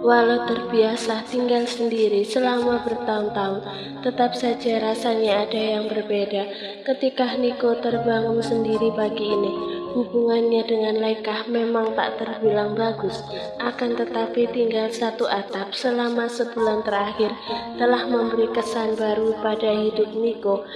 Walau terbiasa tinggal sendiri selama bertahun-tahun, tetap saja rasanya ada yang berbeda ketika Niko terbangun sendiri pagi ini. Hubungannya dengan Laika memang tak terbilang bagus, akan tetapi tinggal satu atap selama sebulan terakhir telah memberi kesan baru pada hidup Niko.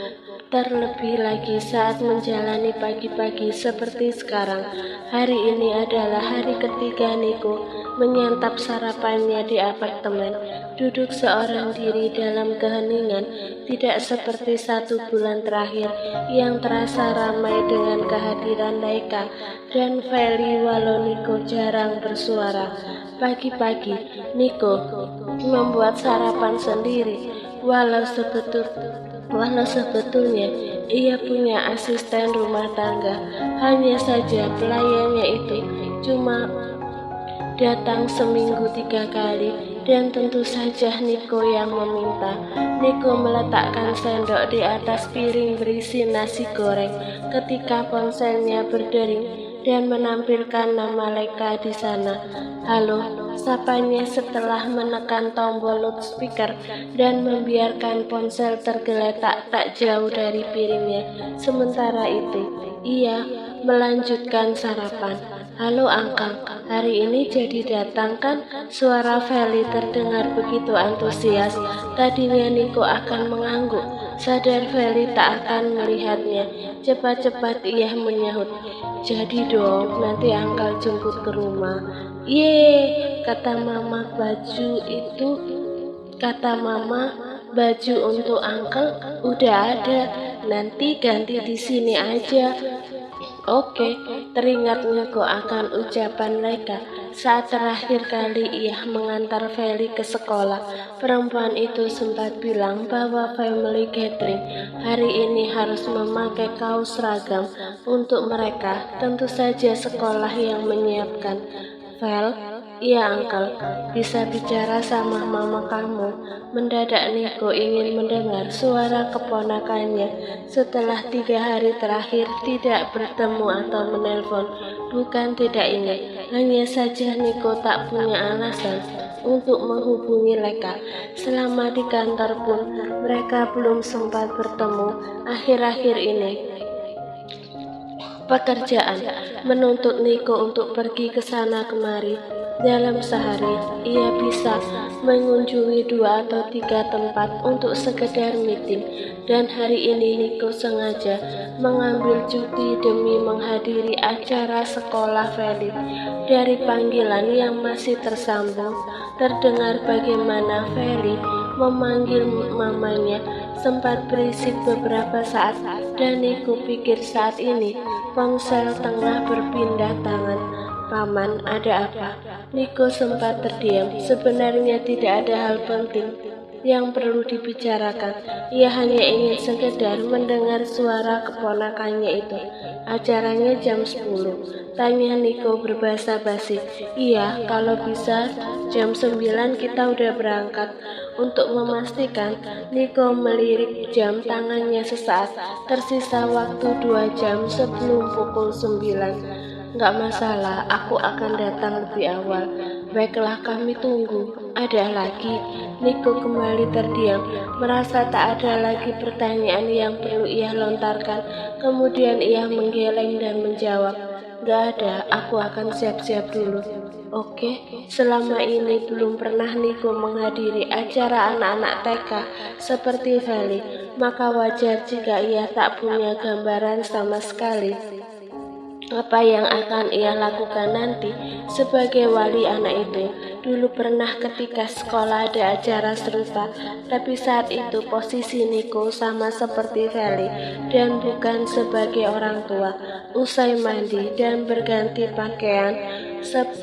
Terlebih lagi saat menjalani pagi-pagi seperti sekarang. Hari ini adalah hari ketiga Niko menyantap sarapannya di apartemen, duduk seorang diri dalam keheningan, tidak seperti 1 bulan terakhir yang terasa ramai dengan kehadiran Laika dan Feli walau Niko jarang bersuara. Pagi-pagi, Niko membuat sarapan sendiri, Walau sebetulnya ia punya asisten rumah tangga, hanya saja pelayannya itu cuma datang seminggu 3 kali, dan tentu saja Niko yang meminta. Niko meletakkan sendok di atas piring berisi nasi goreng ketika ponselnya berdering dan menampilkan nama Laika di sana. Halo, sapanya setelah menekan tombol loudspeaker dan membiarkan ponsel tergeletak tak jauh dari piringnya. Sementara itu, ia melanjutkan sarapan. Halo Angkang, hari ini jadi datang kan? Suara Feli terdengar begitu antusias. Tadinya Niko akan mengangguk, sadar Feli tak akan melihatnya. Cepat-cepat ia menyahut, jadi dong, nanti Angkal jemput ke rumah. Ye, kata mama baju untuk Angkel udah ada, nanti ganti di sini aja. Oke, teringat Niko akan ucapan Laika saat terakhir kali ia mengantar Feli ke sekolah. Perempuan itu sempat bilang bahwa family gathering hari ini harus memakai kaos seragam untuk mereka. Tentu saja sekolah yang menyiapkan. Vel, iya Uncle, bisa bicara sama mama kamu. Mendadak Niko ingin mendengar suara keponakannya setelah 3 hari terakhir tidak bertemu atau menelpon. Bukan tidak ingin, hanya saja Niko tak punya alasan untuk menghubungi Laika. Selama di kantor pun mereka belum sempat bertemu. Akhir-akhir ini pekerjaan menuntut Niko untuk pergi ke sana kemari. Dalam sehari, ia bisa mengunjungi 2 atau 3 tempat untuk sekedar meeting. Dan hari ini Niko sengaja mengambil cuti demi menghadiri acara sekolah Feli. Dari panggilan yang masih tersambung, terdengar bagaimana Feli memanggil mamanya. Sempat berisik beberapa saat, dan Niko pikir saat ini ponsel tengah berpindah tangan. Paman, ada apa? Niko sempat terdiam. Sebenarnya tidak ada hal penting yang perlu dibicarakan. Ia hanya ingin sekedar mendengar suara keponakannya itu. Acaranya jam 10, tanya Niko berbahasa basi. Iya, kalau bisa jam 9 kita udah berangkat. Untuk memastikan, Niko melirik jam tangannya sesaat. Tersisa waktu 2 jam sebelum pukul 9. Nggak masalah, aku akan datang lebih awal. Baiklah, kami tunggu. Ada lagi? Niko kembali terdiam, merasa tak ada lagi pertanyaan yang perlu ia lontarkan. Kemudian ia menggeleng dan menjawab, "Nggak ada, aku akan siap-siap dulu." Oke, selama ini belum pernah Niko menghadiri acara anak-anak TK seperti Feli, maka wajar jika ia tak punya gambaran sama sekali apa yang akan ia lakukan nanti sebagai wali anak itu. Dulu pernah ketika sekolah ada acara serupa, tapi saat itu posisi Niko sama seperti Feli dan bukan sebagai orang tua. Usai mandi dan berganti pakaian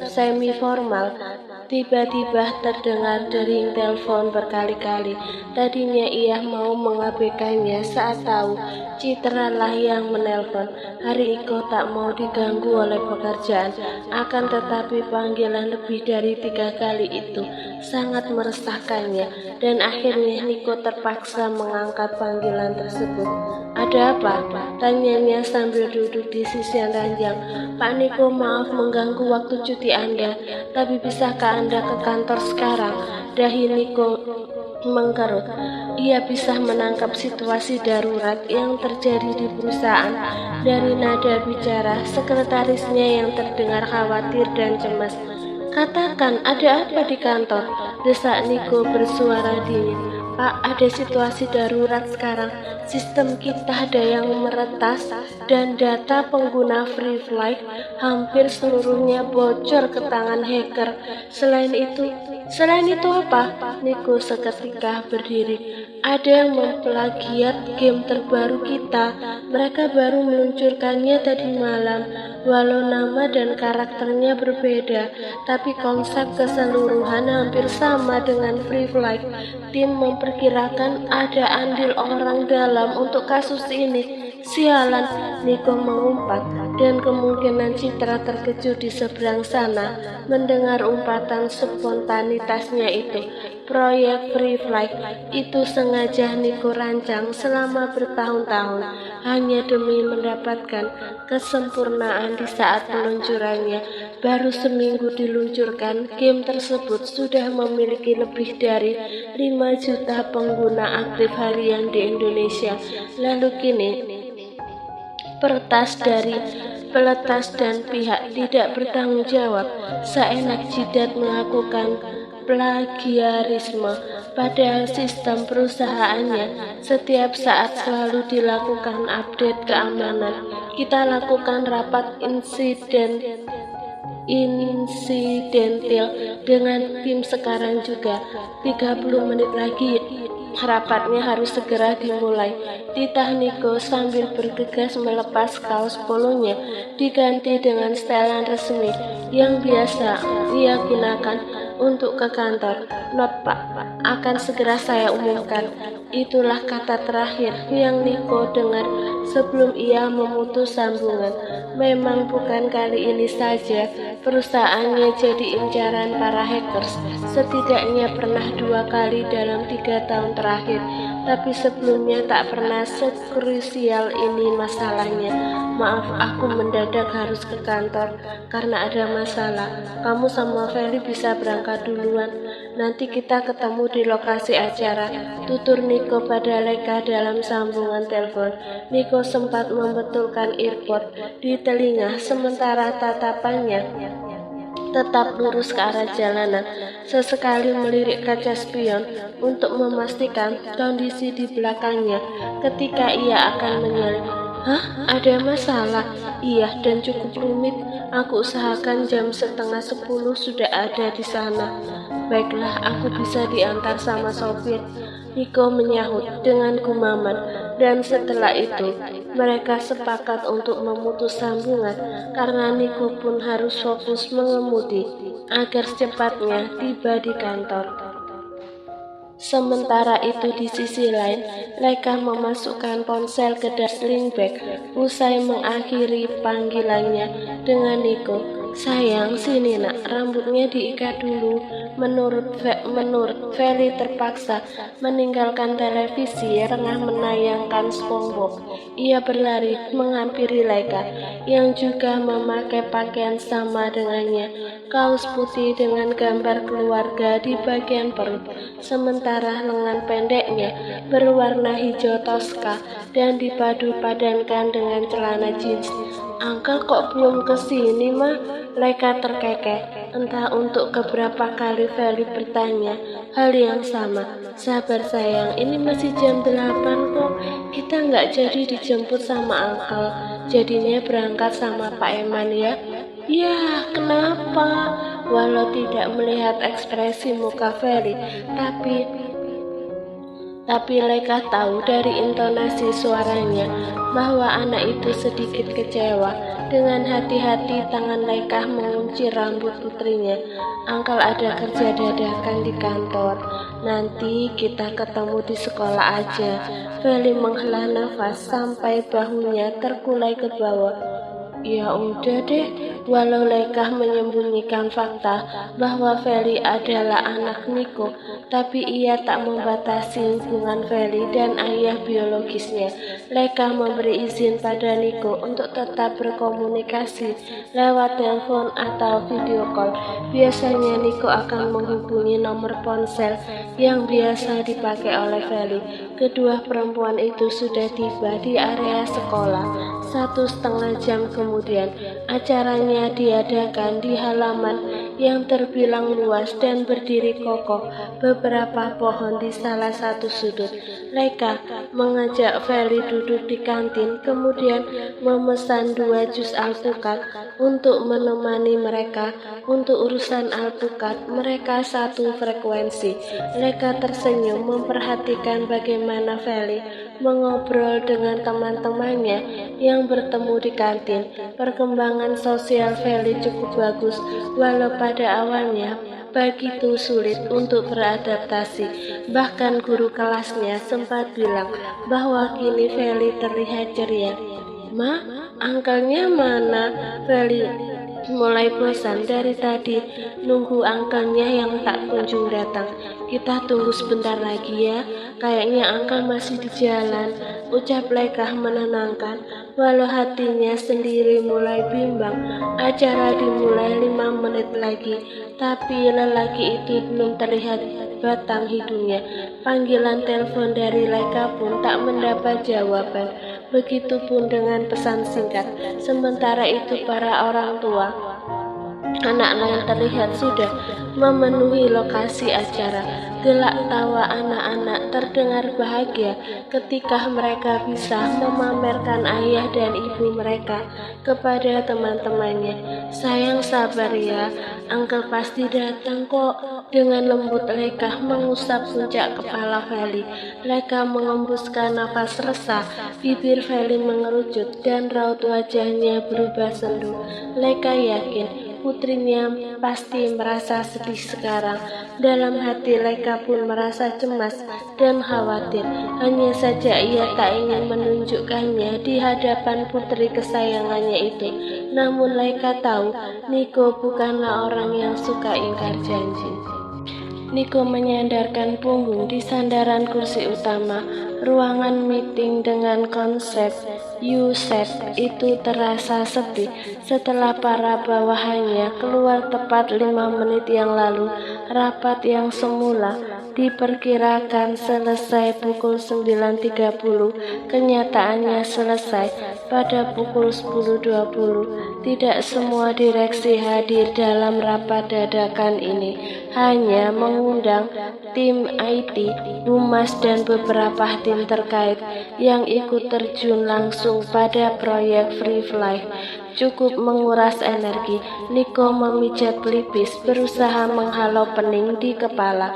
semi formal, tiba-tiba terdengar dering telepon berkali-kali. Tadinya ia mau mengabaikannya saat tahu Citra lah yang menelpon. Hari Iko tak mau diganggu oleh pekerjaan, akan tetapi panggilan lebih dari 3 kali itu sangat meresahkannya, dan akhirnya Niko terpaksa mengangkat panggilan tersebut. Ada apa? Tanyanya sambil duduk di sisian ranjang. Pak Niko, maaf mengganggu waktu cuti Anda, tapi bisakah Anda ke kantor sekarang?" Dahi Niko mengkerut. Ia bisa menangkap situasi darurat yang terjadi di perusahaan dari nada bicara sekretarisnya yang terdengar khawatir dan cemas. "Katakan, ada apa di kantor?" desak Niko bersuara dingin. "Pak, ada situasi darurat sekarang. Sistem kita ada yang meretas dan data pengguna Free Flight hampir seluruhnya bocor ke tangan hacker. Selain itu apa?" Niko seketika berdiri. "Ada yang memplagiat game terbaru kita. Mereka baru meluncurkannya tadi malam. Walau nama dan karakternya berbeda, tapi konsep keseluruhan hampir sama dengan Free Flight. Tim memperkirakan ada andil orang dalam untuk kasus ini." "Sialan," Niko mengumpat, dan kemungkinan Citra terkejut di seberang sana mendengar umpatan spontanitasnya itu. Proyek Free Flight itu sengaja Niko rancang selama bertahun-tahun hanya demi mendapatkan kesempurnaan di saat peluncurannya. Baru seminggu diluncurkan, game tersebut sudah memiliki lebih dari 5 juta pengguna aktif harian di Indonesia. Lalu kini peletas dan pihak tidak bertanggung jawab seenak jidat melakukan plagiarisme, padahal sistem perusahaannya setiap saat selalu dilakukan update keamanan. Kita lakukan rapat insidentil dengan tim sekarang juga. 30 menit lagi rapatnya harus segera dimulai. Titah Niko sambil bergegas melepas kaos polonya diganti dengan setelan resmi yang biasa ia gunakan untuk ke kantor. "Not, Pak, akan segera saya umumkan." Itulah kata terakhir yang Niko dengar sebelum ia memutus sambungan. Memang bukan kali ini saja perusahaannya jadi incaran para hackers. Setidaknya pernah 2 kali dalam 3 tahun terakhir, tapi sebelumnya tak pernah sekrusial ini masalahnya. "Maaf, aku mendadak harus ke kantor karena ada masalah. Kamu sama Feli bisa berangkat duluan. Nanti kita ketemu di lokasi acara," tutur Niko pada Leka dalam sambungan telepon. Niko sempat membetulkan earpod di telinga sementara tatapannya tetap lurus ke arah jalanan. Sesekali melirik kaca spion untuk memastikan kondisi di belakangnya ketika ia akan menyalip. "Hah? Ada masalah?" "Iya, dan cukup rumit. Aku usahakan jam 9:30 sudah ada di sana." "Baiklah, aku bisa diantar sama sopir," Niko menyahut dengan gumaman, dan setelah itu mereka sepakat untuk memutus sambungan karena Niko pun harus fokus mengemudi agar secepatnya tiba di kantor. Sementara itu di sisi lain, Leka memasukkan ponsel ke dalam sling bag usai mengakhiri panggilannya dengan Niko. "Sayang, sini nak, rambutnya diikat dulu." Menurut Feli terpaksa meninggalkan televisi tengah menayangkan SpongeBob. Ia berlari menghampiri Leka yang juga memakai pakaian sama dengannya, kaos putih dengan gambar keluarga di bagian perut, sementara lengan pendeknya berwarna hijau toska dan dipadu padankan dengan celana jeans. "Angkel kok belum kesini, mah?" Leka terkekeh. Entah untuk keberapa kali Feli bertanya hal yang sama. "Sabar sayang, ini masih jam 8 kok. Kita nggak jadi dijemput sama Angkel. Jadinya berangkat sama Pak Eman ya." "Ya, kenapa?" Walau tidak melihat ekspresi muka Feli, tapi Leka tahu dari intonasi suaranya bahwa anak itu sedikit kecewa. Dengan hati-hati tangan Leka mengunci rambut putrinya. "Angkel ada kerja dadakan di kantor. Nanti kita ketemu di sekolah aja." Feli menghela nafas sampai bahunya terkulai ke bawah. Ya udah deh, walau Leika menyembunyikan fakta bahwa Feli adalah anak Niko, tapi ia tak membatasi hubungan Feli dan ayah biologisnya. Leika memberi izin pada Niko untuk tetap berkomunikasi lewat telepon atau video call. Biasanya Niko akan menghubungi nomor ponsel yang biasa dipakai oleh Feli. Kedua perempuan itu sudah tiba di area sekolah. 1,5 jam kemudian, acaranya diadakan di halaman yang terbilang luas dan berdiri kokoh beberapa pohon di salah satu sudut. Leika mengajak Feli duduk di kantin, kemudian memesan 2 jus alpukat untuk menemani mereka. Untuk urusan alpukat, mereka satu frekuensi. Leika tersenyum memperhatikan bagaimana Feli mengobrol dengan teman-temannya yang bertemu di kantin. Perkembangan sosial Feli cukup bagus, walau pada awalnya begitu sulit untuk beradaptasi. Bahkan guru kelasnya sempat bilang bahwa kini Feli terlihat ceria. "Ma, angkelnya mana?" Feli mulai bosan dari tadi nunggu angkelnya yang tak kunjung datang. "Kita tunggu sebentar lagi ya, kayaknya angkel masih di jalan," ucap Leika menenangkan, walau hatinya sendiri mulai bimbang. Acara dimulai 5 menit lagi, tapi lelaki itu belum terlihat batang hidungnya. Panggilan telepon dari Leika pun tak mendapat jawaban. Begitupun dengan pesan singkat. Sementara itu para orang tua anak lain terlihat sudah memenuhi lokasi acara. Gelak tawa anak-anak terdengar bahagia ketika mereka bisa memamerkan ayah dan ibu mereka kepada teman-temannya. "Sayang, sabar ya, angkel pasti datang kok." Dengan lembut Leika mengusap puncak kepala Feli. Leika mengembuskan nafas resah, bibir Feli mengerucut dan raut wajahnya berubah sendu. Leika yakin putrinya pasti merasa sedih sekarang. Dalam hati Leika pun merasa cemas dan khawatir. Hanya saja ia tak ingin menunjukkannya di hadapan putri kesayangannya itu. Namun Leika tahu Niko bukanlah orang yang suka ingkar janji. Niko menyandarkan punggung di sandaran kursi utama. Ruangan meeting dengan konsep U-shape itu terasa sepi setelah para bawahannya keluar tepat 5 menit yang lalu. Rapat yang semula diperkirakan selesai pukul 9.30, kenyataannya selesai pada pukul 10.20. Tidak semua direksi hadir dalam rapat dadakan ini, hanya mengundang tim IT, humas dan beberapa tim terkait yang ikut terjun langsung pada proyek Free Fly. Cukup menguras energi. Niko memijat pelipis, berusaha menghalau pening di kepala.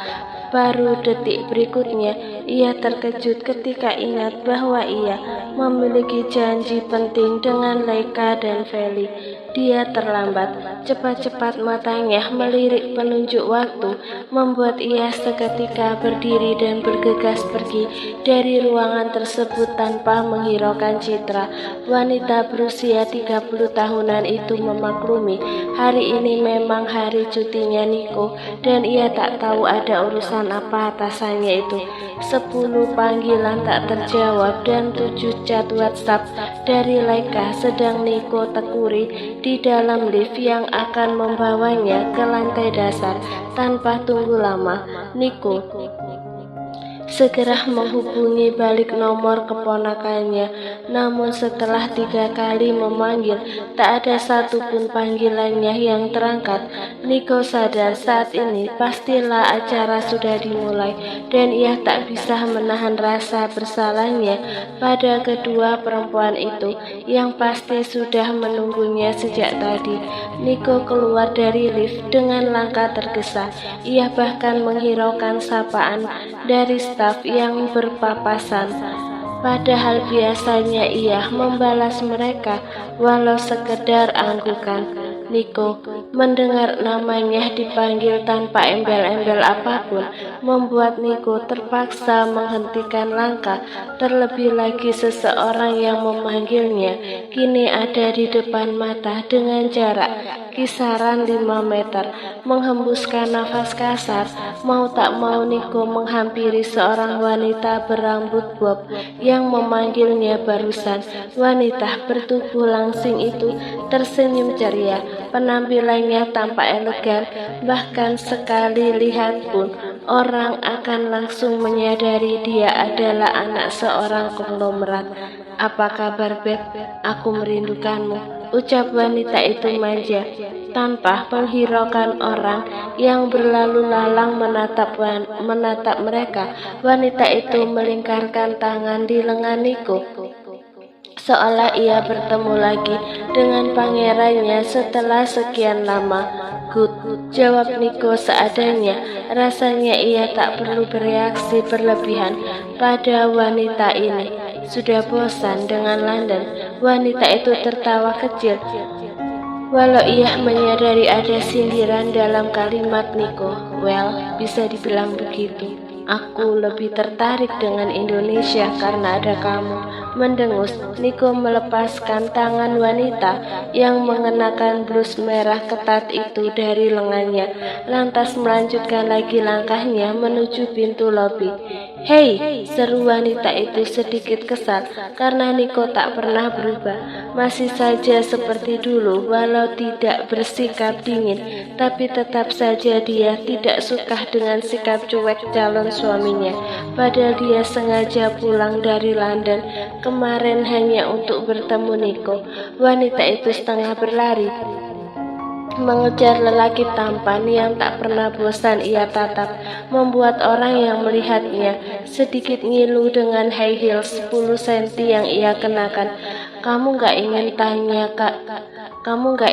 Baru detik berikutnya, ia terkejut ketika ingat bahwa ia memiliki janji penting dengan Leika dan Feli. Dia terlambat. Cepat-cepat matanya melirik penunjuk waktu, membuat ia seketika berdiri dan bergegas pergi dari ruangan tersebut tanpa menghiraukan Citra. Wanita berusia 30 tahunan itu memaklumi hari ini memang hari cutinya Niko dan ia tak tahu ada urusan apa atasannya itu. 10 panggilan tak terjawab dan 7 chat WhatsApp dari Leika sedang Niko tekuri di dalam lift yang akan membawanya ke lantai dasar. Tanpa tunggu lama, Niko segera menghubungi balik nomor keponakannya. Namun setelah 3 kali memanggil, tak ada satupun panggilannya yang terangkat. Niko sadar saat ini pastilah acara sudah dimulai dan ia tak bisa menahan rasa bersalahnya pada kedua perempuan itu yang pasti sudah menunggunya sejak tadi. Niko keluar dari lift dengan langkah tergesa. Ia bahkan menghiraukan sapaan dari staf yang berpapasan. Padahal biasanya ia membalas mereka walau sekedar anggukan. Niko mendengar namanya dipanggil tanpa embel-embel apapun membuat Niko terpaksa menghentikan langkah. Terlebih lagi seseorang yang memanggilnya kini ada di depan mata dengan jarak kisaran 5 meter. Menghembuskan nafas kasar, mau tak mau Niko menghampiri seorang wanita berambut bob yang memanggilnya barusan. Wanita bertubuh langsing itu tersenyum ceria. Penampilannya tampak elegan, bahkan sekali lihat pun orang akan langsung menyadari dia adalah anak seorang konglomerat. "Apa kabar, Beb? Aku merindukanmu," ucap wanita itu manja. Tanpa menghiraukan orang yang berlalu lalang menatap mereka, wanita itu melingkarkan tangan di lengan Niko, seolah ia bertemu lagi dengan pangerannya setelah sekian lama. "Good," jawab Niko seadanya. Rasanya ia tak perlu bereaksi berlebihan pada wanita ini. Sudah bosan dengan London. Wanita itu tertawa kecil, walau ia menyadari ada sindiran dalam kalimat Niko. "Well, bisa dibilang begitu. Aku lebih tertarik dengan Indonesia karena ada kamu." Mendengus, Niko melepaskan tangan wanita yang mengenakan blus merah ketat itu dari lengannya, lantas melanjutkan lagi langkahnya menuju pintu lobi. "Hei!" seru wanita itu sedikit kesal karena Niko tak pernah berubah. Masih saja seperti dulu, walau tidak bersikap dingin, tapi tetap saja dia tidak suka dengan sikap cuek calon suaminya. Padahal dia sengaja pulang dari London kemarin hanya untuk bertemu Niko. Wanita itu setengah berlari mengejar lelaki tampan yang tak pernah bosan ia tatap, membuat orang yang melihatnya sedikit ngilu dengan high heels 10 cm yang ia kenakan. Kamu gak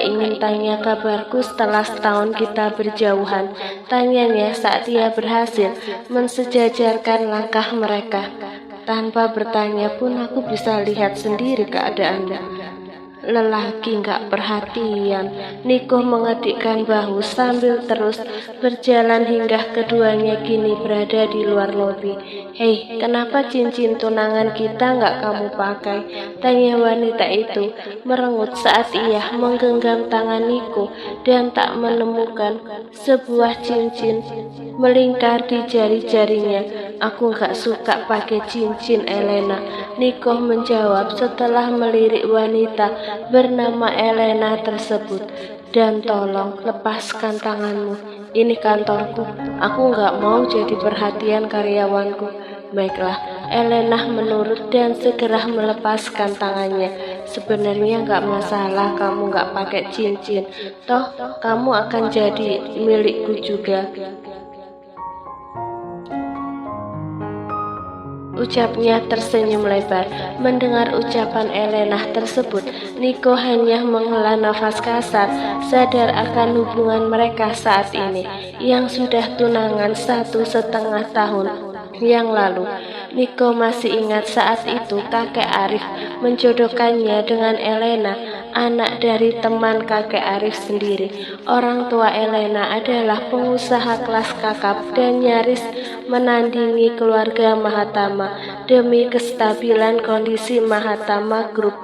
ingin tanya kabarku setelah setahun kita berjauhan?" tanyanya saat ia berhasil mensejajarkan langkah mereka. "Tanpa bertanya pun aku bisa lihat sendiri keadaannya." Lelaki gak perhatian. Niko mengedikkan bahu sambil terus berjalan hingga keduanya kini berada di luar lobi. "Hei, kenapa cincin tunangan kita gak kamu pakai?" tanya wanita itu merengut saat ia menggenggam tangan Niko dan tak menemukan sebuah cincin melingkar di jari-jarinya. "Aku gak suka pakai cincin, Elena," Niko menjawab setelah melirik wanita bernama Elena tersebut. "Dan tolong lepaskan tanganmu. Ini kantorku. Aku gak mau jadi perhatian karyawanku." "Baiklah." Elena menurut dan segera melepaskan tangannya. "Sebenarnya gak masalah kamu gak pakai cincin. Toh kamu akan jadi milikku juga," ucapnya tersenyum lebar. Mendengar ucapan Elena tersebut, Niko hanya menghela nafas kasar, sadar akan hubungan mereka saat ini yang sudah tunangan 1,5 tahun yang lalu. Niko masih ingat saat itu kakek Arif menjodohkannya dengan Elena, anak dari teman kakek Arif sendiri. Orang tua Elena adalah pengusaha kelas kakap dan nyaris menandingi keluarga Mahatama demi kestabilan kondisi Mahatama Group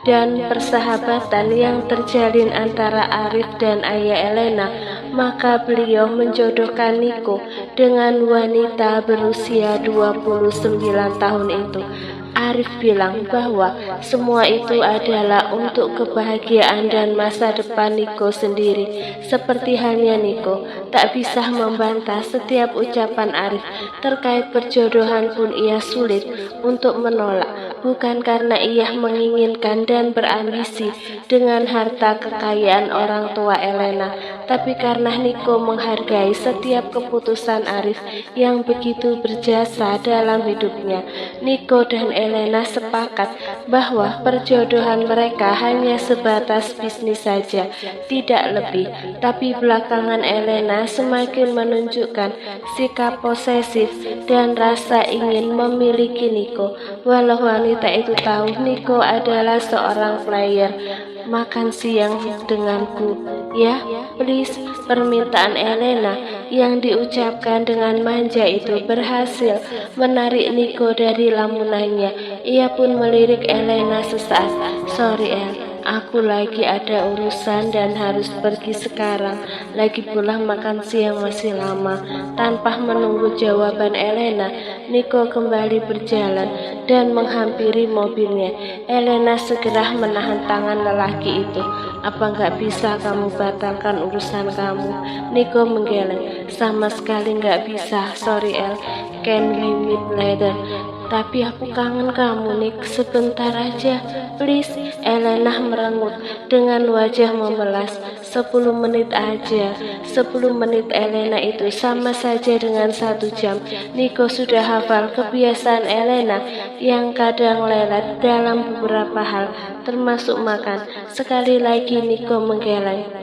dan persahabatan yang terjalin antara Arif dan ayah Elena. Maka beliau menjodohkan Niko dengan wanita berusia 29 tahun itu. Arif bilang bahwa semua itu adalah untuk kebahagiaan dan masa depan Niko sendiri. Seperti halnya Niko tak bisa membantah setiap ucapan Arif terkait perjodohan pun ia sulit untuk menolak, bukan karena ia menginginkan dan berambisi dengan harta kekayaan orang tua Elena, tapi karena Niko menghargai setiap keputusan Arif yang begitu berjasa dalam hidupnya. Niko dan Elena sepakat bahwa perjodohan mereka hanya sebatas bisnis saja, tidak lebih. Tapi belakangan Elena semakin menunjukkan sikap posesif dan rasa ingin memiliki Niko. Walau wanita itu tahu Niko adalah seorang player, makan siang denganku. Ya, please. Permintaan Elena yang diucapkan dengan manja itu berhasil menarik Nico dari lamunannya. Ia pun melirik Elena sesaat. Sorry El, aku lagi ada urusan dan harus pergi sekarang. Lagi pula makan siang masih lama. Tanpa menunggu jawaban Elena, Nico kembali berjalan dan menghampiri mobilnya. Elena segera menahan tangan lelaki itu. Apa nggak bisa kamu batalkan urusan kamu? Nico menggeleng. Sama sekali nggak bisa. Sorry El, can we meet later? Tapi aku kangen kamu, Nick. Sebentar aja, please. Elena merengut dengan wajah memelas. 10 menit aja. 10 menit Elena itu sama saja dengan 1 jam. Nico sudah hafal kebiasaan Elena yang kadang lelet dalam beberapa hal, termasuk makan. Sekali lagi Nico menggeleng.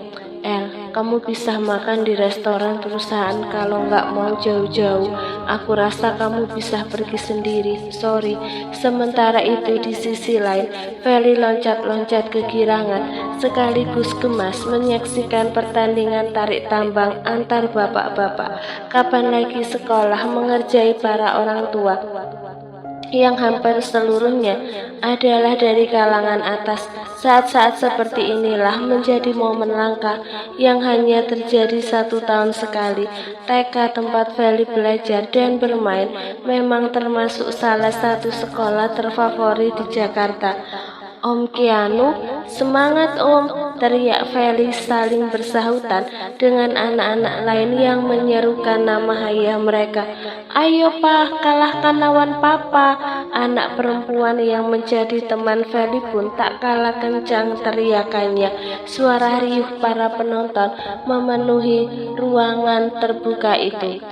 El, kamu bisa makan di restoran perusahaan kalau nggak mau jauh-jauh. Aku rasa kamu bisa pergi sendiri. Sorry. Sementara itu di sisi lain, Feli loncat-loncat kegirangan sekaligus gemas menyaksikan pertandingan tarik tambang antar bapak-bapak. Kapan lagi sekolah mengerjai para orang tua yang hampir seluruhnya adalah dari kalangan atas. Saat-saat seperti inilah menjadi momen langka yang hanya terjadi 1 tahun sekali. TK tempat Feli belajar dan bermain memang termasuk salah satu sekolah terfavorit di Jakarta. Om Keanu, semangat Om, teriak Feli saling bersahutan dengan anak-anak lain yang menyerukan nama ayah mereka. Ayo Pak, kalahkan lawan Papa. Anak perempuan yang menjadi teman Feli pun tak kalah kencang teriakannya. Suara riuh para penonton memenuhi ruangan terbuka itu.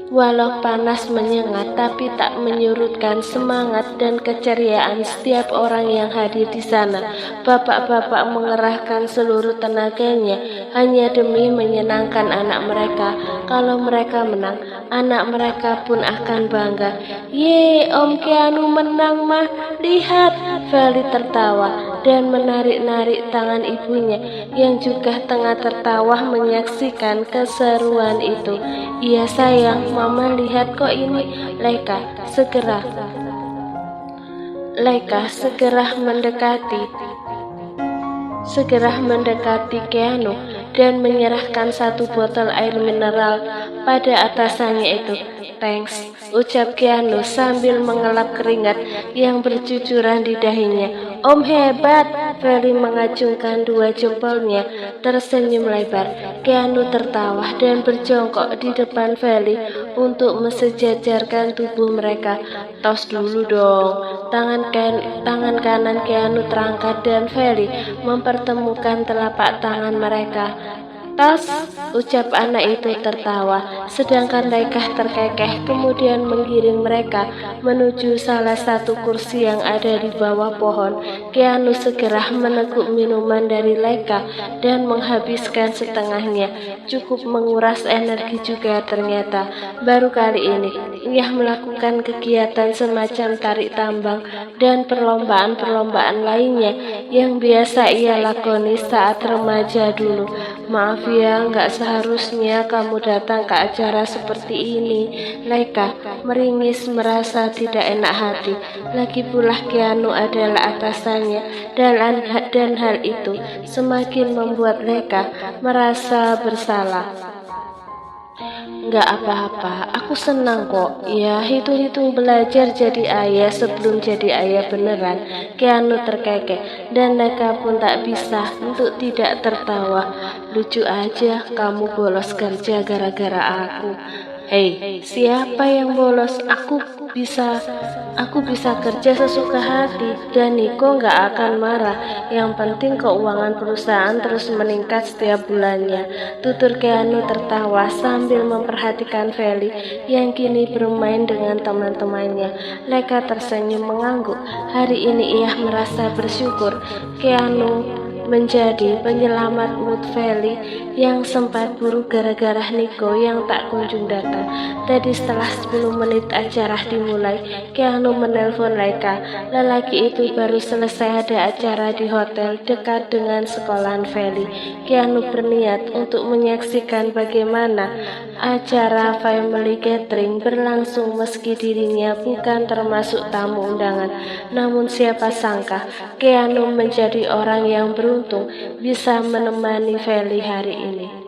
Walau panas menyengat, tapi tak menyurutkan semangat dan keceriaan setiap orang yang hadir di sana. Bapak-bapak mengerahkan seluruh tenaganya hanya demi menyenangkan anak mereka. Kalau mereka menang, anak mereka pun akan bangga. Ye, Om Keanu menang mah, lihat. Feli tertawa dan menarik-narik tangan ibunya yang juga tengah tertawa menyaksikan keseruan itu. Iya sayang, Mama lihat kok ini. Leika segera mendekati Keanu dan menyerahkan 1 botol air mineral pada atasannya itu. Thanks, ucap Keanu sambil mengelap keringat yang bercucuran di dahinya. Om hebat, Feli mengacungkan 2 jempolnya tersenyum lebar. Keanu tertawa dan berjongkok di depan Feli untuk mensejajarkan tubuh mereka. Tos dulu dong. Tangan kanan Keanu terangkat dan Feli mempertemukan telapak tangan mereka. Tas, ucap anak itu tertawa, sedangkan Leika terkekeh kemudian menggiring mereka menuju salah satu kursi yang ada di bawah pohon. Keanu segera meneguk minuman dari Leika dan menghabiskan setengahnya. Cukup menguras energi juga ternyata. Baru kali ini ia melakukan kegiatan semacam tarik tambang dan perlombaan-perlombaan lainnya yang biasa ia lakoni saat remaja dulu. Maaf ya, nggak seharusnya kamu datang ke acara seperti ini. Leika meringis merasa tidak enak hati. Lagi pula Keanu adalah atasannya dan hal itu semakin membuat Leika merasa bersalah. Nggak apa-apa, aku senang kok. Ya, hitung-hitung belajar jadi ayah sebelum jadi ayah beneran. Keanu terkekeh dan Leika pun tak bisa untuk tidak tertawa. Lucu aja, kamu bolos kerja gara-gara aku. Hei, siapa yang bolos? Aku bisa kerja sesuka hati dan Nico nggak akan marah. Yang penting keuangan perusahaan terus meningkat setiap bulannya. Tutur Keanu tertawa sambil memperhatikan Feli yang kini bermain dengan teman-temannya. Leika tersenyum mengangguk. Hari ini ia merasa bersyukur Keanu menjadi penyelamat mood Feli yang sempat buruk gara-gara Nico yang tak kunjung datang. Tadi setelah 10 menit acara dimulai, Keanu menelpon Laika. Lelaki itu baru selesai ada acara di hotel dekat dengan sekolahan Feli. Keanu berniat untuk menyaksikan bagaimana acara family gathering berlangsung meski dirinya bukan termasuk tamu undangan. Namun siapa sangka Keanu menjadi orang yang beruntung bisa menemani Feli hari ini.